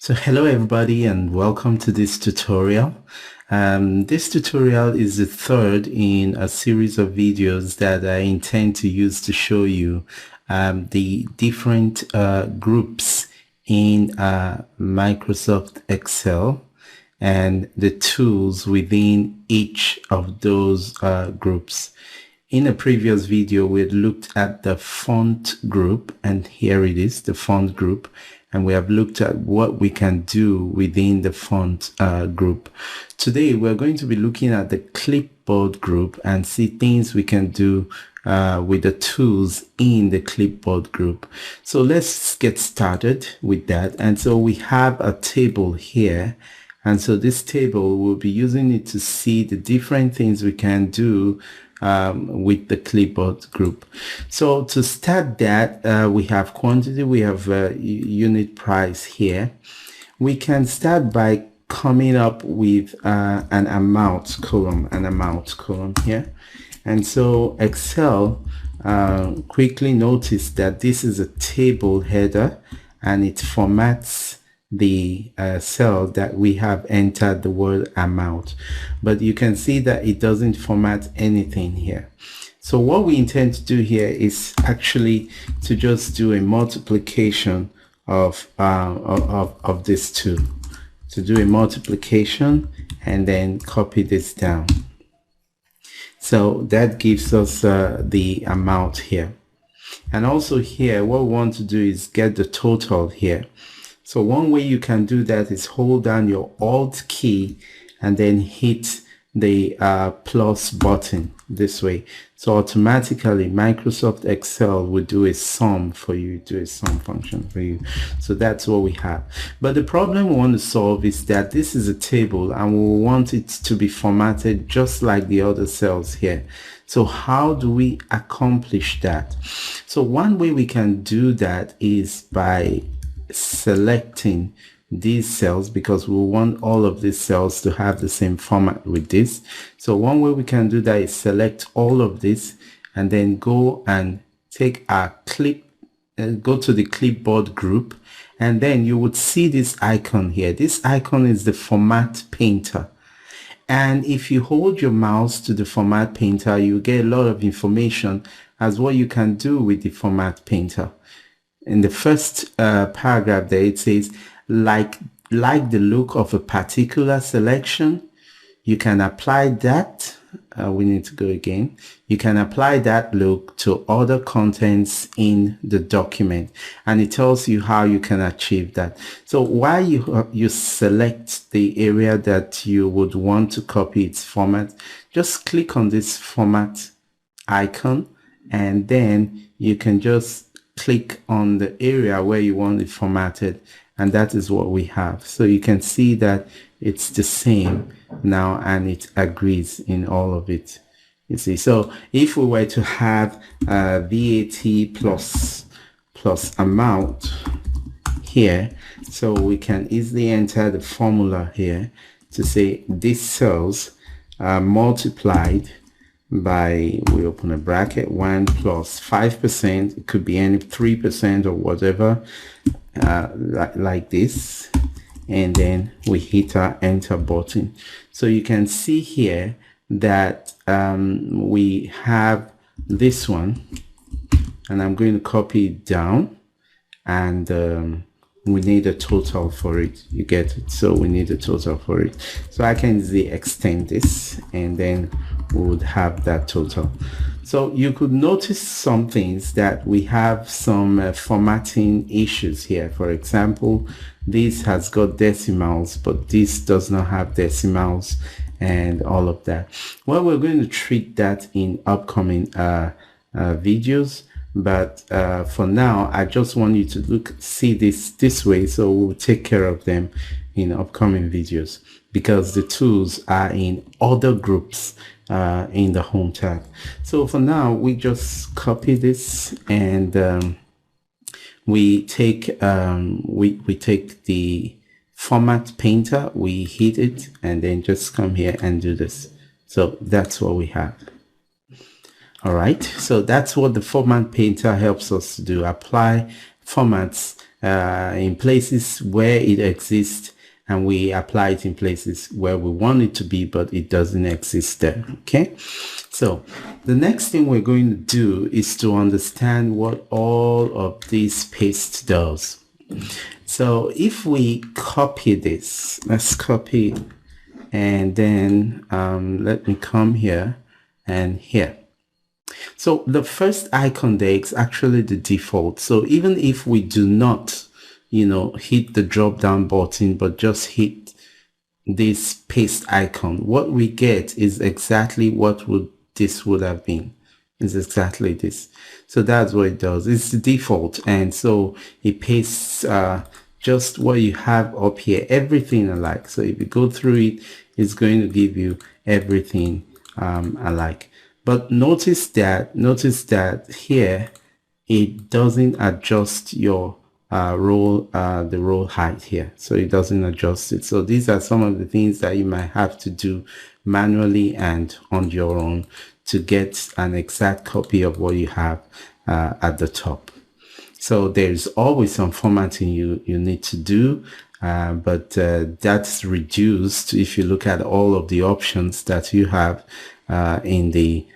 So hello everybody and welcome to this tutorial. This tutorial is the third in a series of videos that I intend to use to show you the different groups in Microsoft Excel and the tools within each of those groups. In a previous video, we had looked at the font group, and here it is, the font group, and we have looked at what we can do within the font group. Today, we're going to be looking at the clipboard group and see things we can do with the tools in the clipboard group. So let's get started with that. And so we have a table here. And so this table, we'll be using it to see the different things we can do with the clipboard group. So to start that, we have quantity, we have unit price here. We can start by coming up with an amount column here. And so Excel quickly noticed that this is a table header and it formats the cell that we have entered the word amount, but you can see that it doesn't format anything here. So what we intend to do here is actually to just do a multiplication of these two, to do a multiplication and then copy this down. So that gives us the amount here. And also here, what we want to do is get the total here. So one way you can do that is hold down your Alt key and then hit the plus button this way. So automatically Microsoft Excel will do a sum for you, do a sum function for you. So that's what we have. But the problem we want to solve is that this is a table and we want it to be formatted just like the other cells here. So how do we accomplish that? So one way we can do that is by selecting these cells, because we want all of these cells to have the same format with this. So one way we can do that is select all of this and then go and take our go to the clipboard group, and then you would see this icon here. This icon is the format painter. And if you hold your mouse to the format painter, you get a lot of information as what you can do with the format painter. In the first paragraph there, it says, like the look of a particular selection, you can apply that. We need to go again. You can apply that look to other contents in the document, and it tells you how you can achieve that. So while you select the area that you would want to copy its format, just click on this format icon, and then you can just click on the area where you want it formatted, and that is what we have. So you can see that it's the same now and it agrees in all of it. You see, so if we were to have VAT plus amount here, so we can easily enter the formula here to say these cells are multiplied by, we open a bracket, 1 plus 5%, it could be any 3% or whatever, like this, and then we hit our enter button. So you can see here that we have this one, and I'm going to copy it down, and we need a total for it. You get it? So we need a total for it. So I can easily extend this, and then we would have that total. So you could notice some things that we have some formatting issues here. For example, this has got decimals, but this does not have decimals and all of that. Well, we're going to treat that in upcoming videos. But for now, I just want you to see this way, so we'll take care of them in upcoming videos, because the tools are in other groups in the home tab. So for now, we just copy this, and we take the format painter, we hit it, and then just come here and do this. So that's what we have. All right, so that's what the format painter helps us to do, apply formats in places where it exists, and we apply it in places where we want it to be, but it doesn't exist there. Okay, so the next thing we're going to do is to understand what all of this paste does. So if we copy this, let's copy, and then let me come here and here. So the first icon there is actually the default. So even if we do not, hit the drop down button, but just hit this paste icon, what we get is exactly what this would have been. Is exactly this. So that's what it does. It's the default, and so it pastes just what you have up here, everything alike. So if you go through it, it's going to give you everything alike. But notice that here it doesn't adjust your the row height here. So it doesn't adjust it. So these are some of the things that you might have to do manually and on your own to get an exact copy of what you have at the top. So there's always some formatting you need to do, but that's reduced if you look at all of the options that you have in the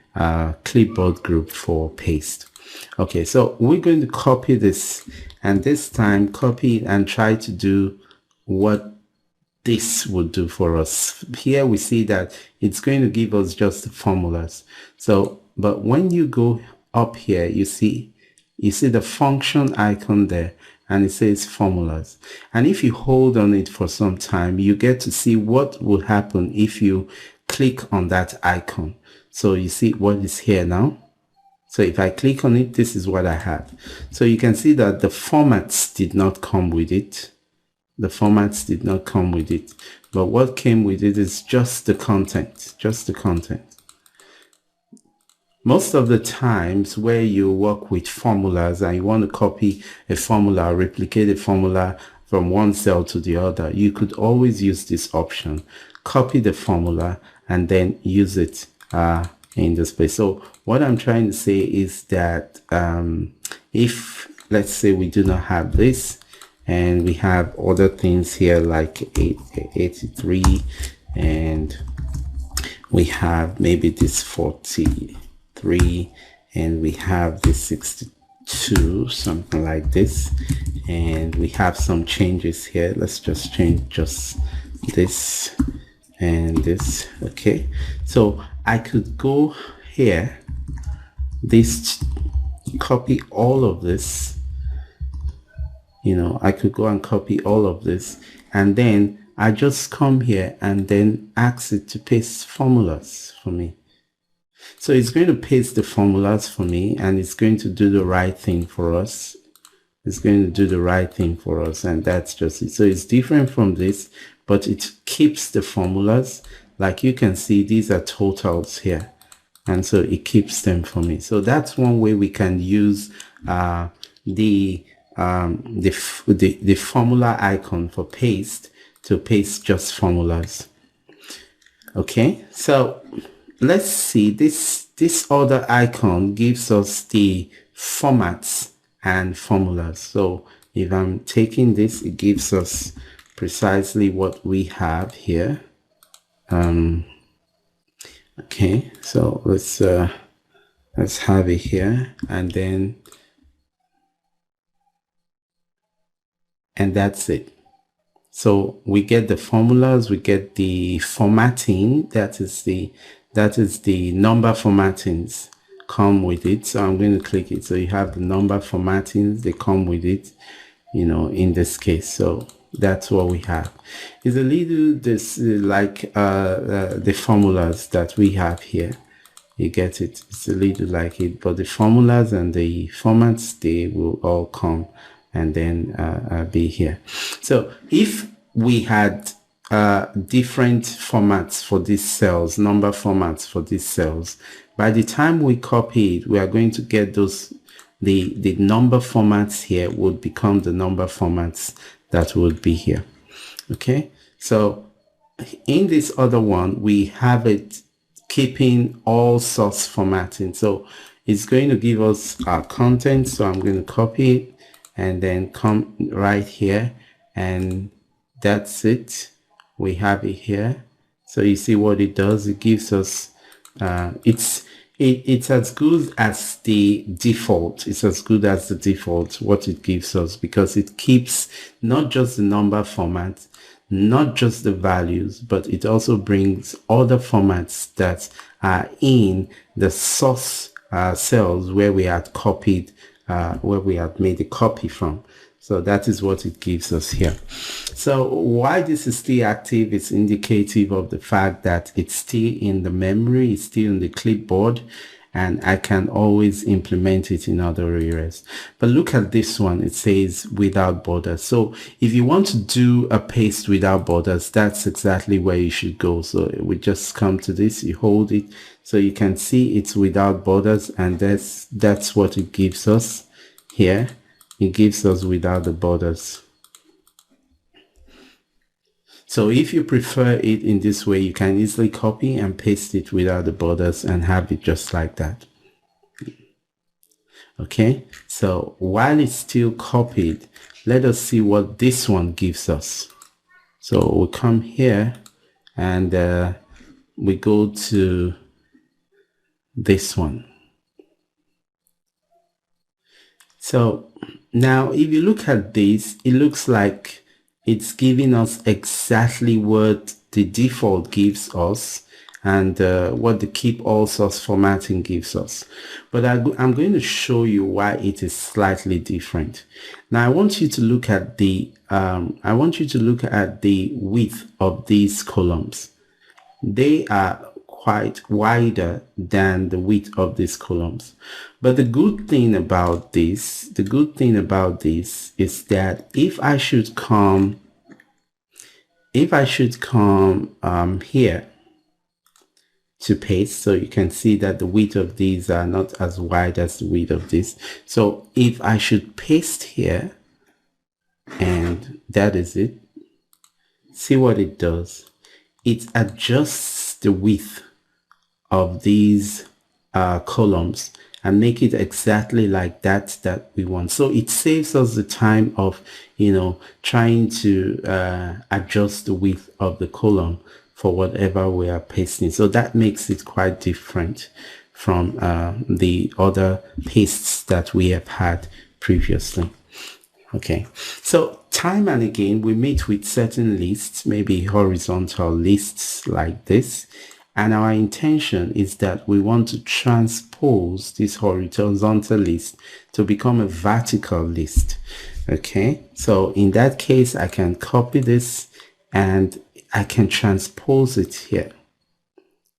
clipboard group for paste. Okay, so we're going to copy this, and this time copy and try to do what this would do for us. Here we see that it's going to give us just the formulas. So, but when you go up here, you see the function icon there, and it says formulas. And if you hold on it for some time, you get to see what will happen if you click on that icon. So you see what is here now. So if I click on it, this is what I have. So you can see that the formats did not come with it. The formats did not come with it, but what came with it is just the content, Most of the times where you work with formulas and you want to copy a formula, replicate a formula from one cell to the other, you could always use this option, copy the formula, and then use it in this place. So what I'm trying to say is that if, let's say, we do not have this, and we have other things here like 83, and we have maybe this 43, and we have this 62, something like this, and we have some changes here. Let's just change just this and this. Okay, so I could go here, copy all of this. I could go and copy all of this, and then I just come here and then ask it to paste formulas for me. So it's going to paste the formulas for me, and it's going to do the right thing for us. And that's just it. So it's different from this, but it keeps the formulas. Like you can see, these are totals here, and so it keeps them for me. So that's one way we can use the formula icon for paste to paste just formulas. Okay, so let's see, this other icon gives us the formats and formulas. So if I'm taking this, it gives us precisely what we have here. Okay, so let's have it here, and that's it. So we get the formulas, we get the formatting, that is the number formattings come with it. So I'm going to click it. So you have the number formattings, they come with it, in this case. So that's what we have. It's a little like the formulas that we have here. You get it. It's a little like it, but the formulas and the formats, they will all come and then be here. So if we had different formats for these cells, number formats for these cells, by the time we copy it, we are going to get those, the number formats here would become the number formats that would be here. Okay, so in this other one, we have it keeping all source formatting. So it's going to give us our content. So I'm going to copy it and then come right here, and that's it. We have it here. So you see what it does. It gives us it's as good as the default. It's as good as the default what it gives us, because it keeps not just the number format, not just the values, but it also brings other formats that are in the source cells where we had copied, where we had made a copy from. So that is what it gives us here. So why this is still active is indicative of the fact that it's still in the memory, it's still in the clipboard, and I can always implement it in other areas. But look at this one. It says without borders. So if you want to do a paste without borders, that's exactly where you should go. So we just come to this, you hold it, so you can see it's without borders, and that's what it gives us here. It gives us without the borders. So if you prefer it in this way, you can easily copy and paste it without the borders and have it just like that. Okay, so while it's still copied, let us see what this one gives us. So we come here and we go to this one. So now if you look at this, it looks like it's giving us exactly what the default gives us and what the keep all source formatting gives us. But I'm going to show you why it is slightly different. Now I want you to look at the width of these columns. They are quite wider than the width of these columns. But the good thing about this is that if I should come here to paste, so you can see that the width of these are not as wide as the width of this. So if I should paste here, and that is it, see what it does. It adjusts the width of these columns and make it exactly like that we want. So it saves us the time of, trying to adjust the width of the column for whatever we are pasting. So that makes it quite different from the other pastes that we have had previously. Okay, so time and again we meet with certain lists, maybe horizontal lists like this, and our intention is that we want to transpose this horizontal list to become a vertical list. Okay, so in that case I can copy this and I can transpose it here.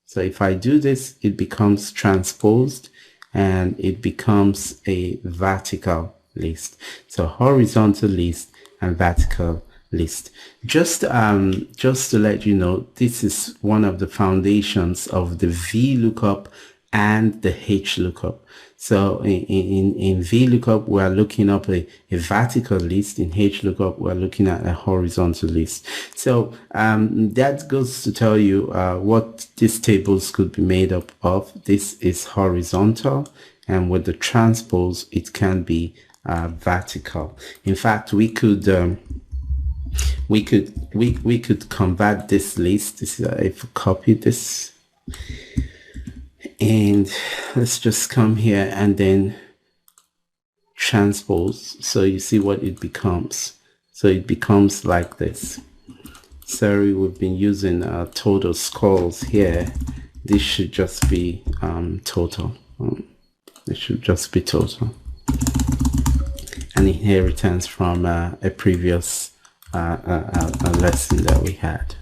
So if I do this, it becomes transposed and it becomes a vertical list. So horizontal list and vertical list. Just to let you know, this is one of the foundations of the VLOOKUP and the HLOOKUP. So in VLOOKUP, we are looking up a vertical list. In HLOOKUP, we are looking at a horizontal list. So that goes to tell you what these tables could be made up of. This is horizontal, and with the transpose, it can be vertical. In fact, we could convert this list. This is if we copy this, and let's just come here and then transpose. So you see what it becomes. So it becomes like this. Sorry, we've been using total scores here. This should just be total. It should just be total. An inheritance from a previous a lesson that we had.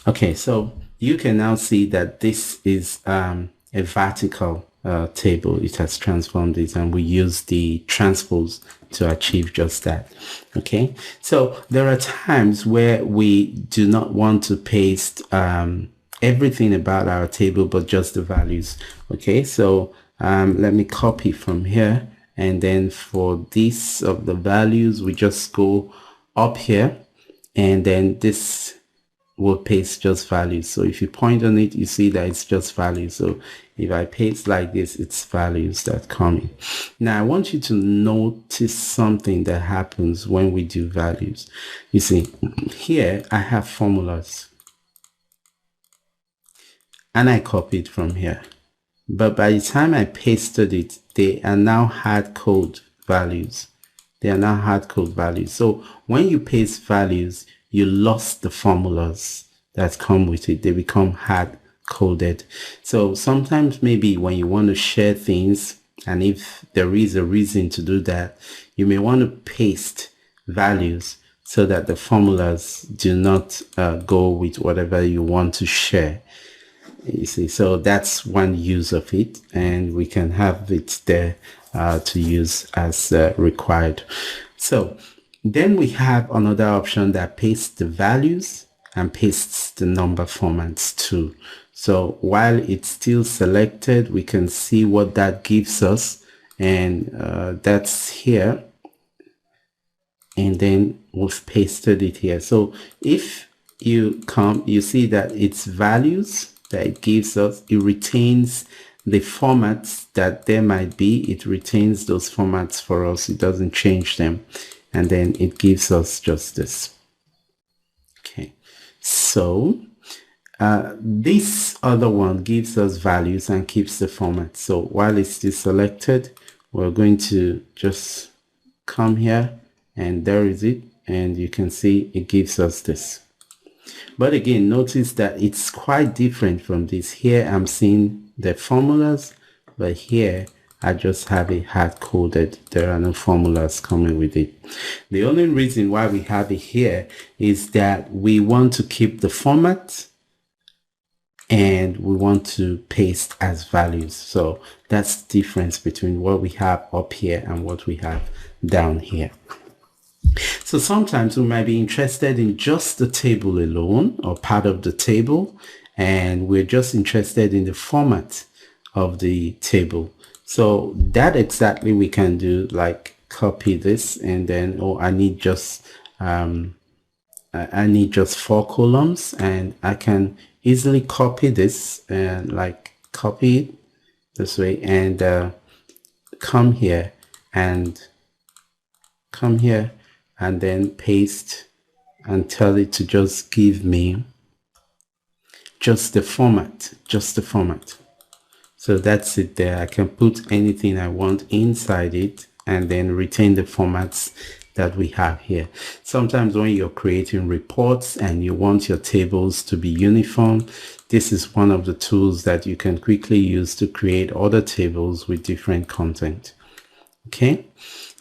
Okay, so you can now see that this is a vertical table. It has transformed it, and we use the transpose to achieve just that. Okay, so there are times where we do not want to paste everything about our table but just the values. Okay, so let me copy from here, and then for this of the values we just go up here, and then this will paste just values. So if you point on it, you see that it's just values. So if I paste like this, it's values that come in. Now I want you to notice something that happens when we do values. You see, here I have formulas and I copied from here. But by the time I pasted it, they are now hard code values. They are now hard code values. So when you paste values, you lost the formulas that come with it. They become hard coded. So sometimes maybe when you want to share things, and if there is a reason to do that, you may want to paste values so that the formulas do not go with whatever you want to share. You see, so that's one use of it, and we can have it there to use as required. So then we have another option that pastes the values and pastes the number formats too. So while it's still selected, we can see what that gives us, and that's here. And then we've pasted it here. So if you come, you see that it's values that it gives us. It retains the formats that there might be. It retains those formats for us. It doesn't change them. And then it gives us just this. Okay. So this other one gives us values and keeps the format. So while it's still selected, we're going to just come here, and there is it. And you can see it gives us this. But again, notice that it's quite different from this. Here I'm seeing the formulas, but here I just have it hard coded. There are no formulas coming with it. The only reason why we have it here is that we want to keep the format and we want to paste as values. So that's the difference between what we have up here and what we have down here. So sometimes we might be interested in just the table alone or part of the table, and we're just interested in the format of the table. So that exactly we can do, like copy this, and then I need just 4 columns, and I can easily copy this and like copy it this way, and come here and then paste and tell it to just give me just the format. So that's it there. I can put anything I want inside it and then retain the formats that we have here. Sometimes when you're creating reports and you want your tables to be uniform, this is one of the tools that you can quickly use to create other tables with different content. Okay,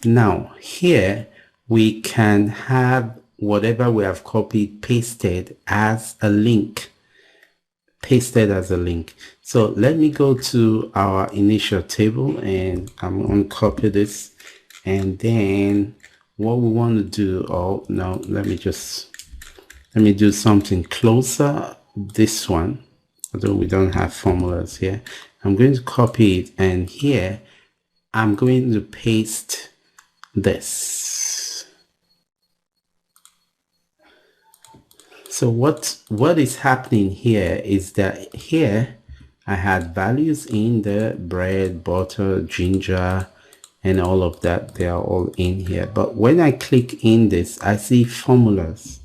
now here we can have whatever we have copied pasted as a link. So let me go to our initial table, and I'm going to copy this, and then what we want to do, let me do something closer. This one, although we don't have formulas here, I'm going to copy it, and here I'm going to paste this. So what is happening here is that here I had values in the bread, butter, ginger, and all of that. They are all in here. But when I click in this, I see formulas.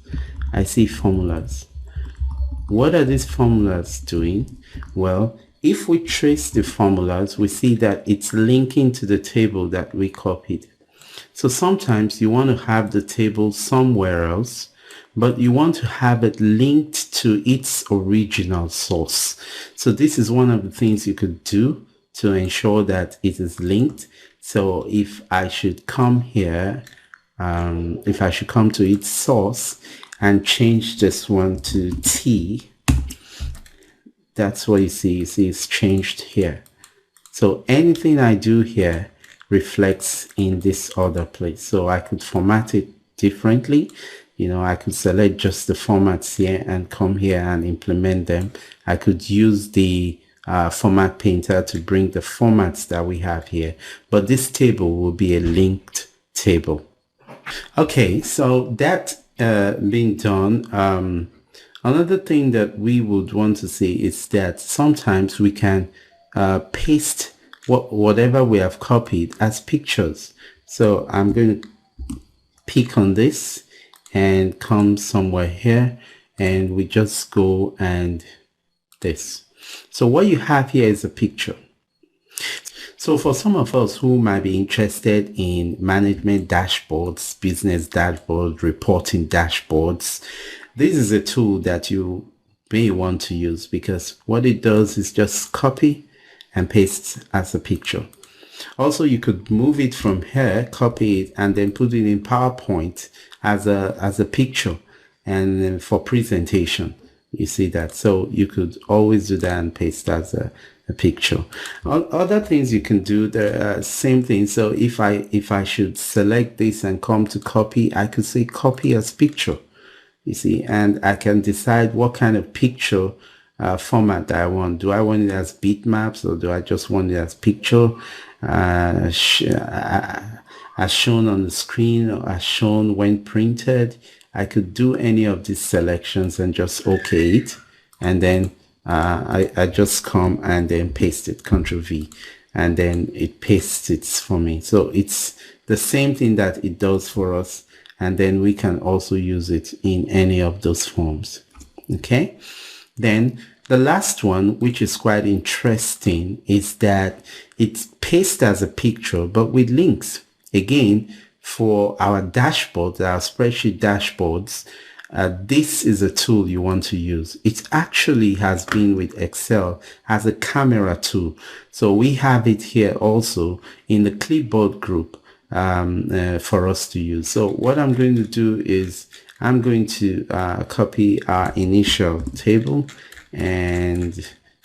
What are these formulas doing? Well, if we trace the formulas, we see that it's linking to the table that we copied. So sometimes you want to have the table somewhere else, but you want to have it linked to its original source. So this is one of the things you could do to ensure that it is linked. So if I should come here, if I should come to its source and change this one to T, that's what you see. You see it's changed here. So anything I do here reflects in this other place. So I could format it differently. I could select just the formats here and come here and implement them. I could use the format painter to bring the formats that we have here. But this table will be a linked table. Okay, so that being done, Another thing that we would want to see is that sometimes we can paste whatever we have copied as pictures. So I'm going to pick on this and come somewhere here, and we just go and this. So what you have here is a picture. So for some of us who might be interested in management dashboards, business dashboard, reporting dashboards, this is a tool that you may want to use, because what it does is just copy and paste as a picture. Also, you could move it from here, copy it, and then put it in PowerPoint as a picture, and then for presentation. You see that? So you could always do that and paste as a picture. Other things you can do, the same thing. So if I should select this and come to copy, I could say copy as picture. You see, and I can decide what kind of picture format I want. Do I want it as bitmaps, or do I just want it as picture, as shown on the screen, or as shown when printed? I could do any of these selections and just OK it, and then I just come and then paste it, Ctrl V, and then it pastes it for me. So it's the same thing that it does for us, and then we can also use it in any of those forms. Okay, then the last one, which is quite interesting, is that it's pasted as a picture but with links. Again, for our dashboards, our spreadsheet dashboards, this is a tool you want to use. It actually has been with Excel as a camera tool. So we have it here also in the Clipboard group for us to use. So what I'm going to do is I'm going to copy our initial table, and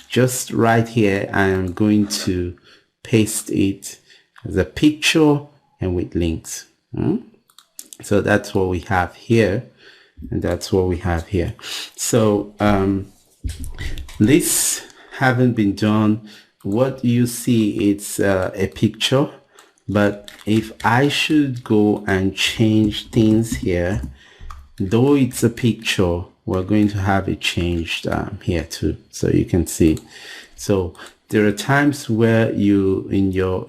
just right here I am going to paste it as a picture and with links. So that's what we have here, and that's what we have here. So this haven't been done. What you see, it's a picture, but if I should go and change things here, though it's a picture, we're going to have it changed here too, so you can see. So there are times where you in your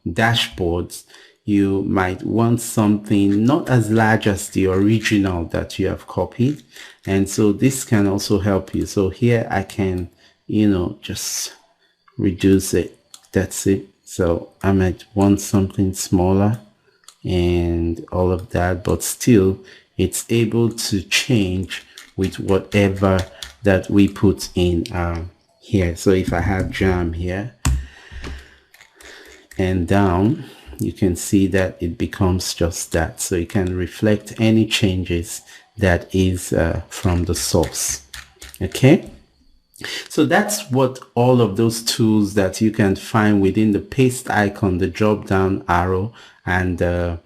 dashboards, you might want something not as large as the original that you have copied, and so this can also help you. So here I can, just reduce it. That's it. So I might want something smaller and all of that, but still it's able to change with whatever that we put in here. So if I have jam here and down, you can see that it becomes just that. So you can reflect any changes that is from the source. Okay, so that's what all of those tools that you can find within the paste icon, the drop down arrow, and the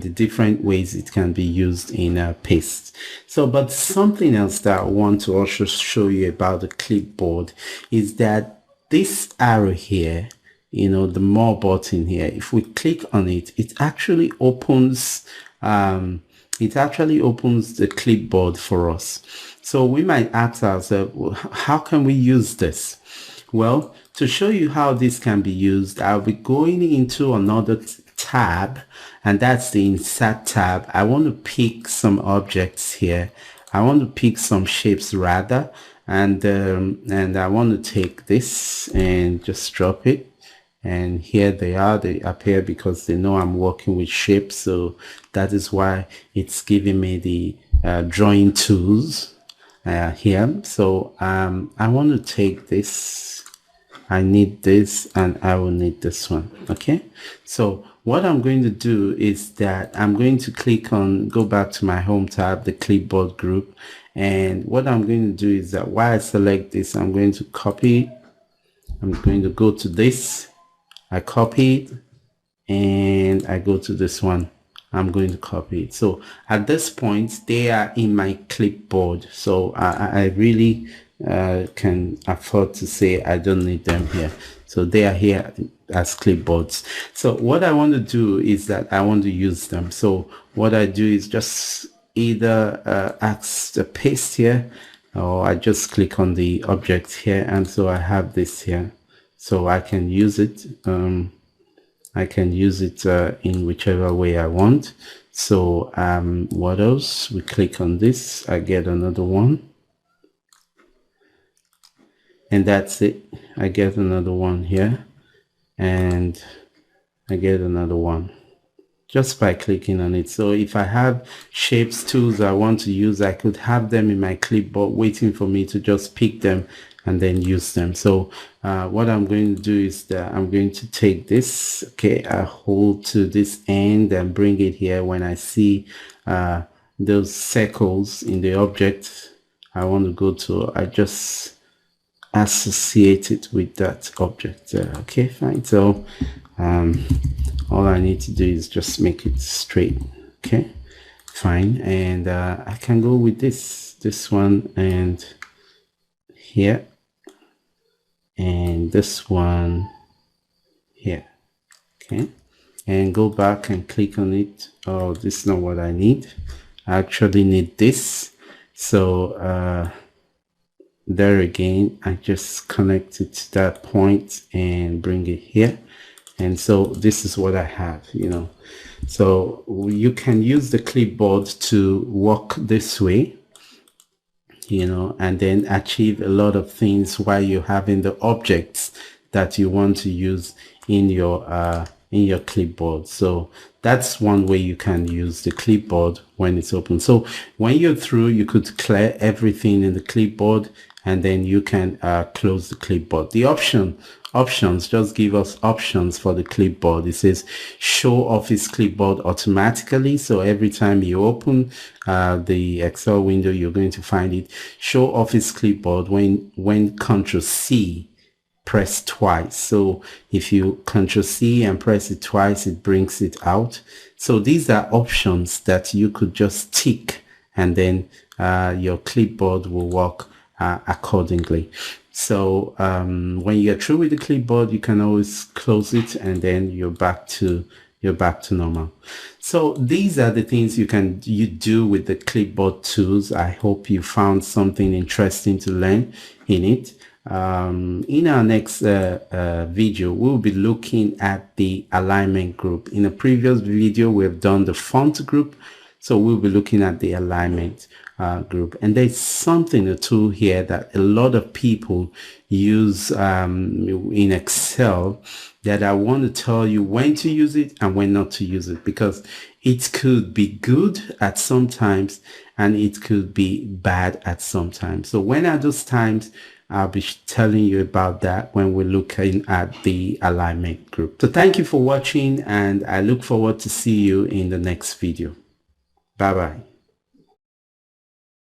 different ways it can be used in paste. So, but something else that I want to also show you about the clipboard is that this arrow here, the more button here, if we click on it, it actually opens the clipboard for us. So we might ask ourselves, well, how can we use this? Well, to show you how this can be used, I'll be going into another tab, and that's the Inset tab. I want to pick some objects here. I want to pick some shapes rather, and I want to take this and just drop it. And here they are. They appear because they know I'm working with shapes. So that is why it's giving me the drawing tools here. So I want to take this. I need this, and I will need this one. Okay. So what I'm going to do is that I'm going to go back to my home tab, the clipboard group. And what I'm going to do is that while I select this, I'm going to copy. I'm going to go to this. I copy it, and I go to this one. I'm going to copy it. So at this point, they are in my clipboard. So I really can afford to say I don't need them here. So they are here as clipboards. So what I want to do is that I want to use them. So what I do is just either paste here, or I just click on the object here, and so I have this here, so I can use it. I can use it in whichever way I want. So what else? We click on this, I get another one, and that's it. I get another one here, and I get another one just by clicking on it. So if I have shapes tools I want to use, I could have them in my clipboard waiting for me to just pick them and then use them. So what I'm going to do is that I'm going to take this, okay, I hold to this end and bring it here. When I see those circles in the object I want to go to, I just associate it with that object. Okay, fine. So all I need to do is just make it straight. Okay, fine. And I can go with this one, and here, and this one here. Okay, and go back and click on it. Oh, this is not what I need. I actually need this. So there again, I just connect it to that point and bring it here. And so this is what I have, you know. So you can use the clipboard to work this way, you know, and then achieve a lot of things while you're having the objects that you want to use in your clipboard. So that's one way you can use the clipboard when it's open. So when you're through, you could clear everything in the clipboard, and then you can close the clipboard. The options just give us options for the clipboard. It says show office clipboard automatically. So every time you open the Excel window, you're going to find it. Show office clipboard when Ctrl C, press twice. So if you Ctrl C and press it twice, it brings it out. So these are options that you could just tick, and then your clipboard will work accordingly. So when you're through with the clipboard, you can always close it, and then you're back to normal. So these are the things you do with the clipboard tools. I hope you found something interesting to learn in it. In our next video, we'll be looking at the alignment group. In a previous video, we've done the font group, so we'll be looking at the alignment group. And there's something, a tool here that a lot of people use in Excel, that I want to tell you when to use it and when not to use it, because it could be good at some times and it could be bad at some times. So when are those times? I'll be telling you about that when we're looking at the alignment group. So thank you for watching, and I look forward to see you in the next video. Bye bye.